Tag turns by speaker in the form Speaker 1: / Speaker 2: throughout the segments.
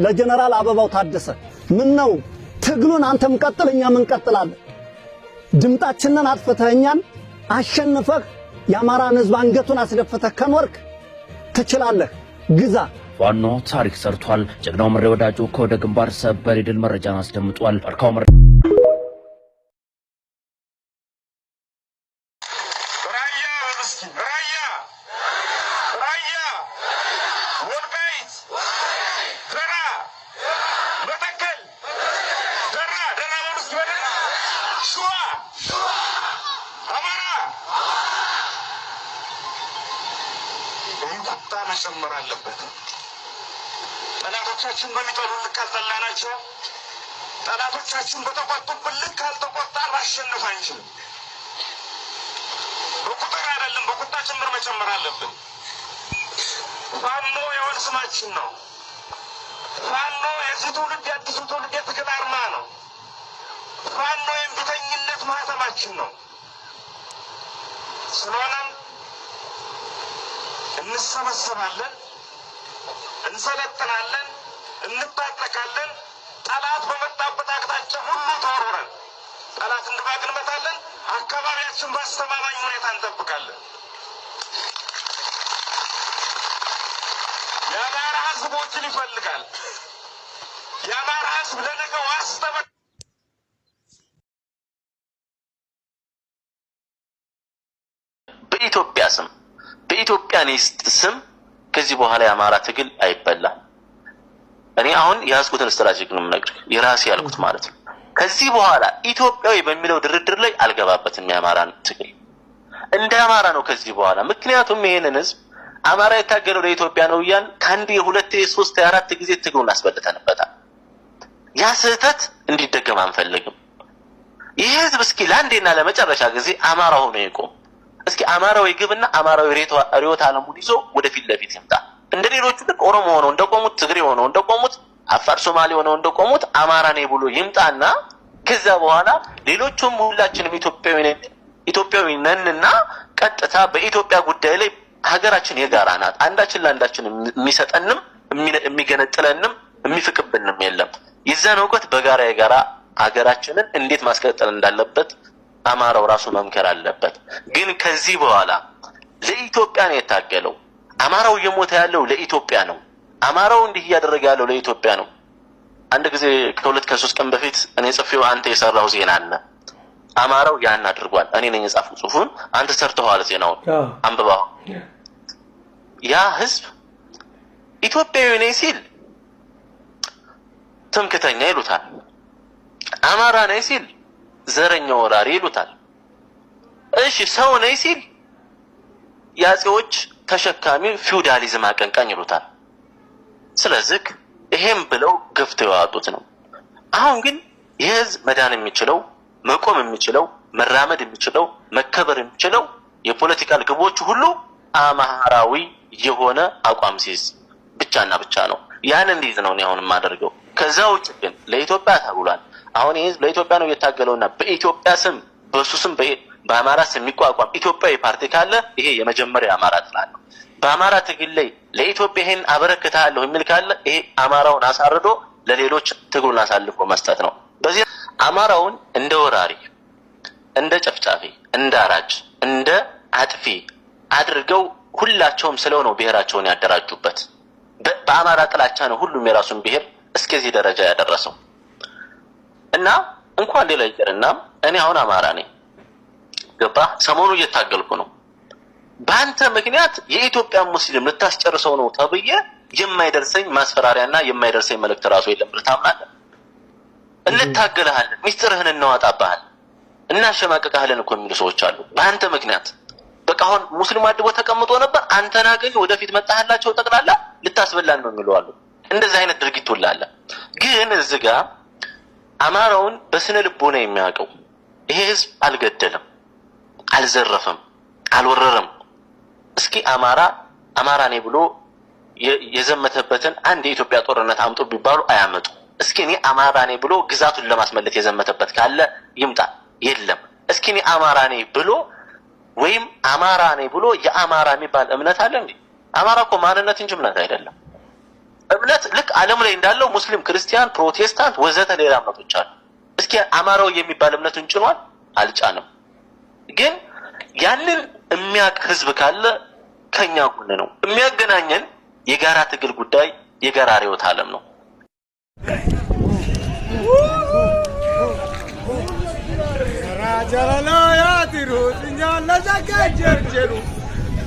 Speaker 1: ለጀነራል አበባው ታደሰ ምን ነው ትግሉን አንተም ቀጥል እኛም እንቀጥላለን። ድምጣችንን አጥፍተኛን አሸንፈህ የአማራን ሕዝብ አንገቱን አስደፍተህ ከኖርክ ትችላለህ። ግዛ።
Speaker 2: ፋኖ ታሪክ ሰርቷል። ጀግናው ምሬ ወዳጆ ከወደ ግንባር ሰበር የድል መረጃን አስደምጧል። አርካው
Speaker 3: መጨመር አለበት። ጠላቶቻችን በሚጠሉ ልክ አልጠላናቸው። ጠላቶቻችን በተቆጡብን ልክ ካልተቆጣን ማሸነፍ አንችልም። በቁጥር አይደለም በቁጣ ጭምር መጨመር አለብን። ፋኖ የወል ስማችን ነው። ፋኖ የዚህ ትውልድ የአዲሱ ትውልድ የትግል አርማ ነው። ፋኖ የእምቢተኝነት ማህተማችን ነው። ስለሆነም እንሰበሰባለን፣ እንሰለጥናለን፣ እንታጠቃለን። ጠላት በመጣበት አቅጣጫ ሁሉ ተወርውረን ጠላት እንድባግ እንመታለን። አካባቢያችን በአስተማማኝ ሁኔታ እንጠብቃለን። የአማራ ሕዝብ ወኪል ይፈልጋል። የአማራ ሕዝብ ለነገው ዋስተበ
Speaker 4: በኢትዮጵያ ስም ከዚህ በኋላ የአማራ ትግል አይበላም። እኔ አሁን ያዝኩትን ስትራቴጂክ ነው የምነግርህ፣ የራሴ ያልኩት ማለት ነው። ከዚህ በኋላ ኢትዮጵያዊ በሚለው ድርድር ላይ አልገባበትም። የአማራን ትግል እንደ አማራ ነው ከዚህ በኋላ። ምክንያቱም ይሄንን ህዝብ አማራ የታገለው ለኢትዮጵያ ነው እያን ከአንድ የሁለት የሶስት የአራት ጊዜ ትግሉን አስበልተንበታል። ያ ስህተት እንዲደገም አንፈልግም። ይሄ ህዝብ እስኪ ለአንዴና ለመጨረሻ ጊዜ አማራ ሆኖ ይቆም። እስኪ አማራው ይግብና አማራው ሪዮት ዓለሙን ይዞ ወደፊት ለፊት ይምጣ። እንደሌሎቹ ልክ ኦሮሞ ሆነው እንደቆሙት፣ ትግሬ ሆነው እንደቆሙት፣ አፋር ሶማሌ ሆነው እንደቆሙት አማራ ነኝ ብሎ ይምጣና ከዛ በኋላ ሌሎቹም ሁላችንም ኢትዮጵያዊ ነንና ቀጥታ በኢትዮጵያ ጉዳይ ላይ ሀገራችን የጋራ ናት። አንዳችን ለአንዳችን የሚሰጠንም የሚገነጥለንም የሚፍቅብንም የለም። የዛን እውቀት በጋራ የጋራ ሀገራችንን እንዴት ማስቀጠል እንዳለበት አማራው ራሱ መምከር አለበት። ግን ከዚህ በኋላ ለኢትዮጵያ ነው የታገለው። አማራው እየሞተ ያለው ለኢትዮጵያ ነው። አማራው እንዲህ እያደረገ ያለው ለኢትዮጵያ ነው። አንድ ጊዜ ከሁለት ከሶስት ቀን በፊት እኔ ጽፌው አንተ የሰራው ዜና አለ። አማራው ያን አድርጓል። እኔ ነኝ የጻፍኩት ጽሁፉን፣ አንተ ሰርተዋል ዜናውን አንብባው። ያ ህዝብ ኢትዮጵያዊ ነኝ ሲል ትምክተኛ ይሉታል። አማራ ነኝ ሲል ዘረኛ ወራሪ ይሉታል። እሺ ሰው ነኝ ሲል ያጼዎች ተሸካሚ ፊውዳሊዝም አቀንቃኝ ይሉታል። ስለዚህ ይሄም ብለው ገፍተው ያወጡት ነው። አሁን ግን የህዝብ መዳን የሚችለው መቆም የሚችለው መራመድ የሚችለው መከበር የሚችለው የፖለቲካል ግቦች ሁሉ አማራዊ የሆነ አቋም ሲይዝ ብቻና ብቻ ነው። ያን እንዲይዝ ነው እኔ አሁን የማደርገው። ከዛ ውጭ ግን ለኢትዮጵያ ታግሏል። አሁን ይሄ ለኢትዮጵያ ነው የታገለውና በኢትዮጵያ ስም በሱ ስም በአማራ ስም የሚቋቋም ኢትዮጵያዊ ፓርቲ ካለ ይሄ የመጀመሪያ አማራ ጥላት ነው። በአማራ ትግል ላይ ለኢትዮጵያ ይሄን አበረክታለሁ የሚል ካለ ይሄ አማራውን አሳርዶ ለሌሎች ትግሉን አሳልፎ መስጠት ነው። በዚህ አማራውን እንደ ወራሪ፣ እንደ ጨፍጫፊ፣ እንደ አራጅ፣ እንደ አጥፊ አድርገው ሁላቸውም ስለው ነው ብሔራቸውን ያደራጁበት። በአማራ ጥላቻ ነው ሁሉም የራሱን ብሔር እስከዚህ ደረጃ ያደረሰው። እና እንኳን ሌላ ይቀርና እኔ አሁን አማራ ነኝ ገባ ሰሞኑ እየታገልኩ ነው። በአንተ ምክንያት የኢትዮጵያ ሙስሊም ልታስጨርሰው ነው ተብዬ የማይደርሰኝ ማስፈራሪያና የማይደርሰኝ መልእክት ራሱ የለም ብለህ ታምናለህ? እንታገልሃለን፣ ሚስጥርህን እናወጣብሃለን፣ እናሸማቀቃለን እኮ የሚሉ ሰዎች አሉ። በአንተ ምክንያት በቃ አሁን ሙስሊም አድቦ ተቀምጦ ነበር፣ አንተና ግን ወደፊት መጣህላቸው ጠቅላላ ልታስበላን ነው የሚሉ አሉ። እንደዚህ አይነት ድርጊት ሁሉ አለ። ግን እዚህ ጋር አማራውን በስነ ልቦና የሚያውቀው ይሄ ህዝብ አልገደለም፣ አልዘረፈም፣ አልወረረም። እስኪ አማራ ነኝ ብሎ የዘመተበትን አንድ የኢትዮጵያ ጦርነት አምጡ ቢባሉ አያመጡ። እስኪ እኔ አማራ ነኝ ብሎ ግዛቱን ለማስመለስ የዘመተበት ካለ ይምጣ። የለም። እስኪ እኔ አማራ ነኝ ብሎ ወይም አማራ ነኝ ብሎ የአማራ የሚባል እምነት አለ እንዴ? አማራ እኮ ማንነት እንጂ እምነት አይደለም። እምነት ልክ ዓለም ላይ እንዳለው ሙስሊም ክርስቲያን ፕሮቴስታንት ወዘተ ሌላ እምነቶች አሉ እስኪ አማራው የሚባል እምነቱን ጭኗል አልጫንም ግን ያንን የሚያቅ ህዝብ ካለ ከኛ ጎን ነው የሚያገናኘን የጋራ ትግል ጉዳይ የጋራ ሪዮት ዓለም ነው
Speaker 5: jalala ya tiru nyala jagajerjeru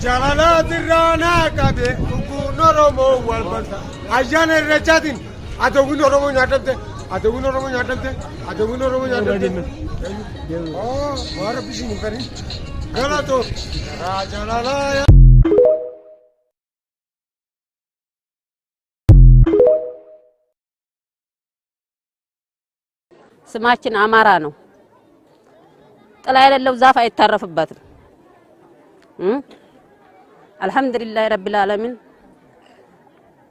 Speaker 5: jalala tirana kabe ku noromo walbata ajane rechatin adogu noromo nyatate oh mara bisi mukari gala to jalala ya
Speaker 6: ስማችን አማራ ነው ጥላ የሌለው ዛፍ አይታረፍበትም አልহামዱሊላህ ረቢል ዓለሚን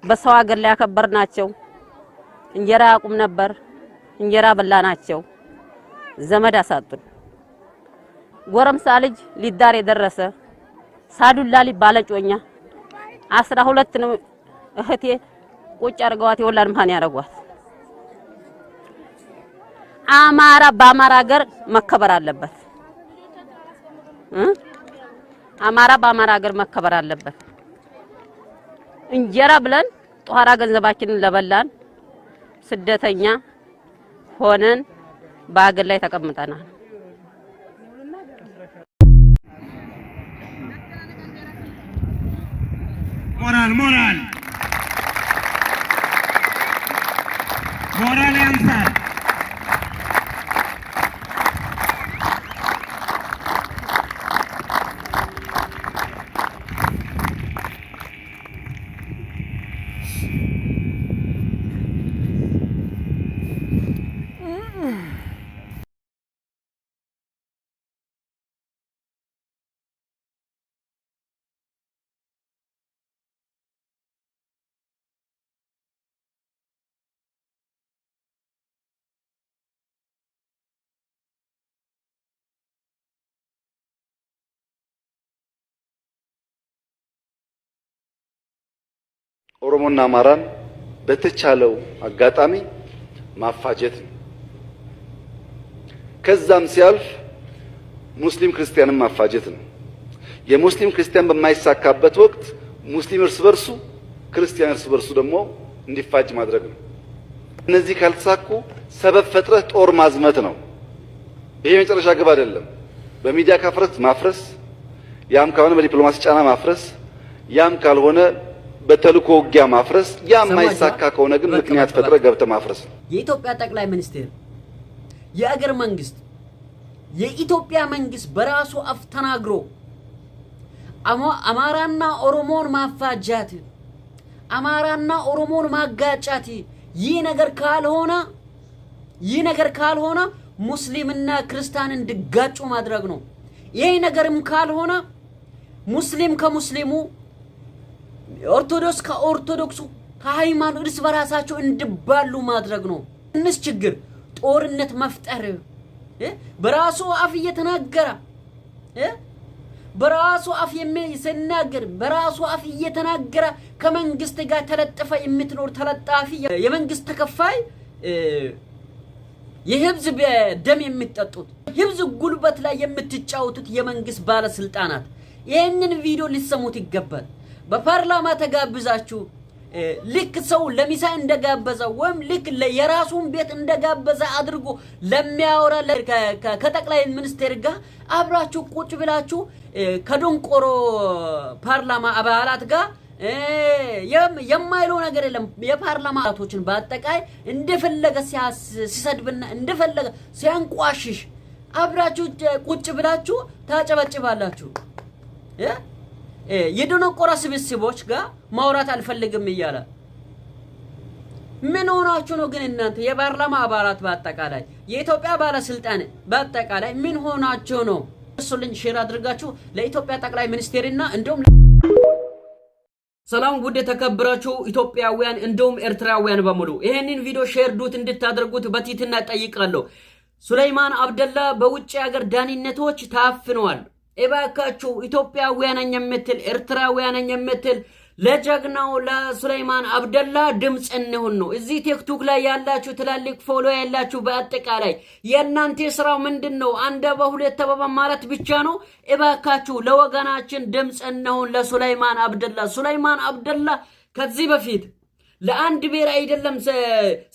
Speaker 6: በሰው ሀገር ላይ ያከበርናቸው እንጀራ ያቁም ነበር እንጀራ በላናቸው ዘመድ አሳጡን ጎረምሳ ልጅ ሊዳር የደረሰ ሳዱላ ሊባለጮኛ 12 ነው እህቴ ቁጭ አርገዋት የወላድ ማን ያረጓት አማራ በአማራ ሀገር መከበር አለበት አማራ በአማራ ሀገር መከበር አለበት እንጀራ ብለን ጧራ ገንዘባችንን ለበላን ስደተኛ ሆነን በአገር ላይ ተቀምጠናል
Speaker 5: ሞራል ያንሳል
Speaker 7: ኦሮሞና አማራን በተቻለው አጋጣሚ ማፋጀት ከዛም ሲያልፍ ሙስሊም ክርስቲያንን ማፋጀት ነው የሙስሊም ክርስቲያን በማይሳካበት ወቅት ሙስሊም እርስ በርሱ ክርስቲያን እርስ በርሱ ደግሞ እንዲፋጅ ማድረግ ነው እነዚህ ካልተሳኩ ሰበብ ፈጥረህ ጦር ማዝመት ነው ይሄ መጨረሻ ግብ አይደለም በሚዲያ ካፍረት ማፍረስ ያም ካልሆነ በዲፕሎማሲ ጫና ማፍረስ ያም ካልሆነ በተልኮ ውጊያ ማፍረስ ያማይሳካ ከሆነ ግን ምክንያት ፈጥረ ገብተ ማፍረስ
Speaker 8: የኢትዮጵያ ጠቅላይ ሚኒስትር የአገር መንግስት የኢትዮጵያ መንግስት በራሱ አፍ ተናግሮ አማራና ኦሮሞን ማፋጃት አማራና ኦሮሞን ማጋጫት ይህ ነገር ካልሆነ ሙስሊምና ክርስቲያን እንዲጋጩ ማድረግ ነው ይሄ ነገርም ካልሆነ ሙስሊም ከሙስሊሙ ኦርቶዶክስ ከኦርቶዶክሱ ከሃይማኖት እርስ በራሳቸው እንድባሉ ማድረግ ነው እንስ ችግር ጦርነት መፍጠር በራሱ አፍ እየተናገረ በራሱ አፍ የሚሰናገር በራሱ አፍ እየተናገረ ከመንግስት ጋር ተለጥፈ የምትኖር ተለጣፊ የመንግስት ተከፋይ የህዝብ ደም የሚጠጡት ህዝብ ጉልበት ላይ የምትጫወቱት የመንግስት ባለስልጣናት ይሄንን ቪዲዮ ሊሰሙት ይገባል በፓርላማ ተጋብዛችሁ ልክ ሰው ለሚሳ እንደጋበዘ ወም ልክ የራሱን ቤት እንደጋበዘ አድርጎ ለሚያወራ ከጠቅላይ ሚኒስትር ጋር አብራችሁ ቁጭ ብላችሁ ከዶንቆሮ ፓርላማ አባላት ጋር የማይለው ነገር የለም የፓርላማ አባላቶችን በአጠቃላይ እንደፈለገ ሲሰድብና እንደፈለገ ሲያንቋሽሽ አብራችሁ ቁጭ ብላችሁ ታጨበጭባላችሁ የዶንቆሮ ስብስቦች ጋር ማውራት አልፈልግም ይያላ ምን ሆናችሁ ነው ግን እናንተ የፓርላማ አባላት በአጠቃላይ የኢትዮጵያ ባለስልጣን በአጠቃላይ ምን ሆናችሁ ነው እሱልን ሼር አድርጋችሁ ለኢትዮጵያ ጠቅላይ ሚኒስትርና እንደውም ሰላም ውድ ተከብራችሁ ኢትዮጵያውያን እንደውም ኤርትራውያን በሙሉ ይሄንን ቪዲዮ ሼር ዱት እንድታደርጉት በቲትና ጠይቃለሁ ሱሌይማን አብደላ በውጭ ሀገር ዳኒነቶች ታፍነዋል እባካችሁ ኢትዮጵያውያን የምትል ኤርትራውያን የምትል ለጀግናው ለሱለይማን አብደላ ድምጽ እንሁን ነው። እዚህ ቲክቶክ ላይ ያላችሁ ትላልቅ ፎሎ ያላችሁ በአጠቃላይ የእናንተ ስራው ምንድነው? አንደ በሁለት ማለት ብቻ ነው። እባካችሁ ለወገናችን ድምጽ እንሁን ለሱለይማን አብደላ። ሱለይማን አብደላ ከዚህ በፊት ለአንድ ብሔር አይደለም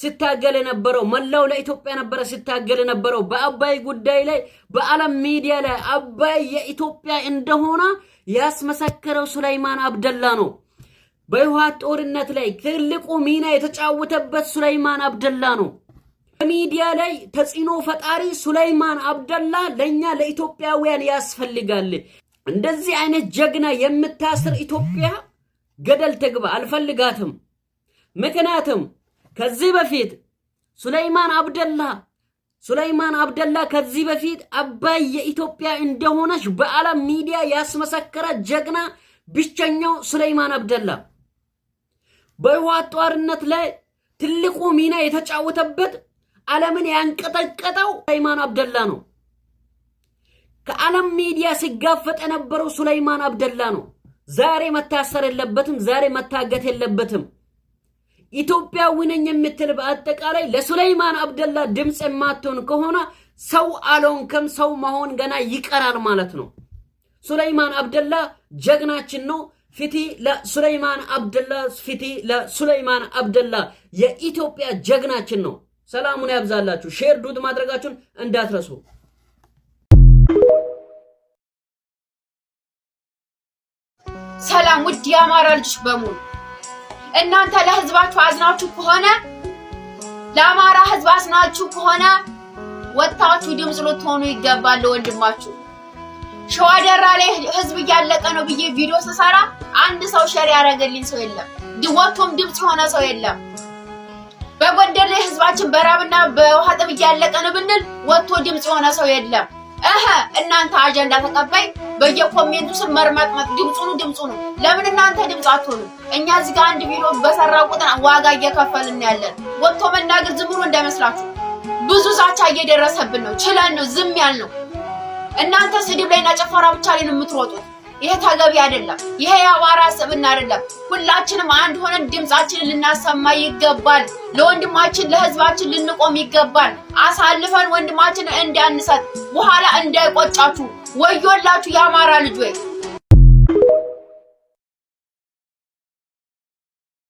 Speaker 8: ሲታገል የነበረው መላው ለኢትዮጵያ ነበር ሲታገል የነበረው። በአባይ ጉዳይ ላይ በዓለም ሚዲያ ላይ አባይ የኢትዮጵያ እንደሆነ ያስመሰከረው ሱለይማን አብደላ ነው። በህወሓት ጦርነት ላይ ትልቁ ሚና የተጫወተበት ሱለይማን አብደላ ነው። በሚዲያ ላይ ተጽዕኖ ፈጣሪ ሱለይማን አብደላ ለኛ ለኢትዮጵያውያን ያስፈልጋል። እንደዚህ አይነት ጀግና የምታስር ኢትዮጵያ ገደል ትግባ፣ አልፈልጋትም። ምክንያቱም ከዚህ በፊት ሱለይማን አብደላ ከዚህ በፊት አባይ የኢትዮጵያ እንደሆነች በዓለም ሚዲያ ያስመሰከረ ጀግና ብቸኛው ሱለይማን አብደላ በህወሓት ጦርነት ላይ ትልቁ ሚና የተጫወተበት ዓለምን ያንቀጠቀጠው ሱለይማን አብደላ ነው። ከዓለም ሚዲያ ሲጋፈጥ የነበረው ሱለይማን አብደላ ነው። ዛሬ መታሰር የለበትም፣ ዛሬ መታገት የለበትም። ኢትዮጵያዊ ነኝ የምትል በአጠቃላይ ለሱለይማን አብደላ ድምጽ የማትሆን ከሆነ ሰው አልሆንክም፣ ሰው መሆን ገና ይቀራል ማለት ነው። ሱለይማን አብደላ ጀግናችን ነው። ፊቲ ለሱለይማን አብደላ፣ ፊቲ ለሱለይማን አብደላ የኢትዮጵያ ጀግናችን ነው። ሰላሙን ያብዛላችሁ። ሼር ዱት ማድረጋችሁን እንዳትረሱ።
Speaker 9: ሰላም ውድ የአማራ ልጆች በሙሉ እናንተ ለህዝባችሁ አዝናችሁ ከሆነ ለአማራ ህዝብ አዝናችሁ ከሆነ ወጣችሁ ድምጽ ልትሆኑ ይገባል። ወንድማችሁ ሸዋ ደራ ላይ ህዝብ እያለቀ ነው ብዬ ቪዲዮ ስሰራ አንድ ሰው ሼር ያደረገልኝ ሰው የለም። ወጥቶም ድምጽ ሆነ ሰው የለም። በጎንደር ላይ ህዝባችን በራብና በውሃ ጥም እያለቀ ነው ብንል ወጥቶ ድምጽ ሆነ ሰው የለም። እናንተ አጀንዳ ተቀባይ በየኮሜንቱ ስር መርማጥማጥ ድምጹ ነው። ለምን እናንተ ድምጽ አትሆኑ? እኛ እዚህ ጋር አንድ ቪዲዮ በሰራው ቁጥር ዋጋ እየከፈልን ያለን። ወጥቶ መናገር ዝም ብሎ እንዳይመስላችሁ ብዙ ዛቻ እየደረሰብን ነው። ችለን ነው ዝም ያልነው። እናንተ ስድብ ላይና ጨፈራ ብቻ ላይ ነው የምትሮጡት። ይሄ ተገቢ አይደለም። ይሄ የአማራ ስብዕና አይደለም። ሁላችንም አንድ ሆነን ድምጻችንን ልናሰማ ይገባል። ለወንድማችን ለህዝባችን ልንቆም ይገባል። አሳልፈን ወንድማችንን እንዳንሰጥ በኋላ እንዳይቆጫችሁ። ወዮላችሁ የአማራ ልጅ ወይ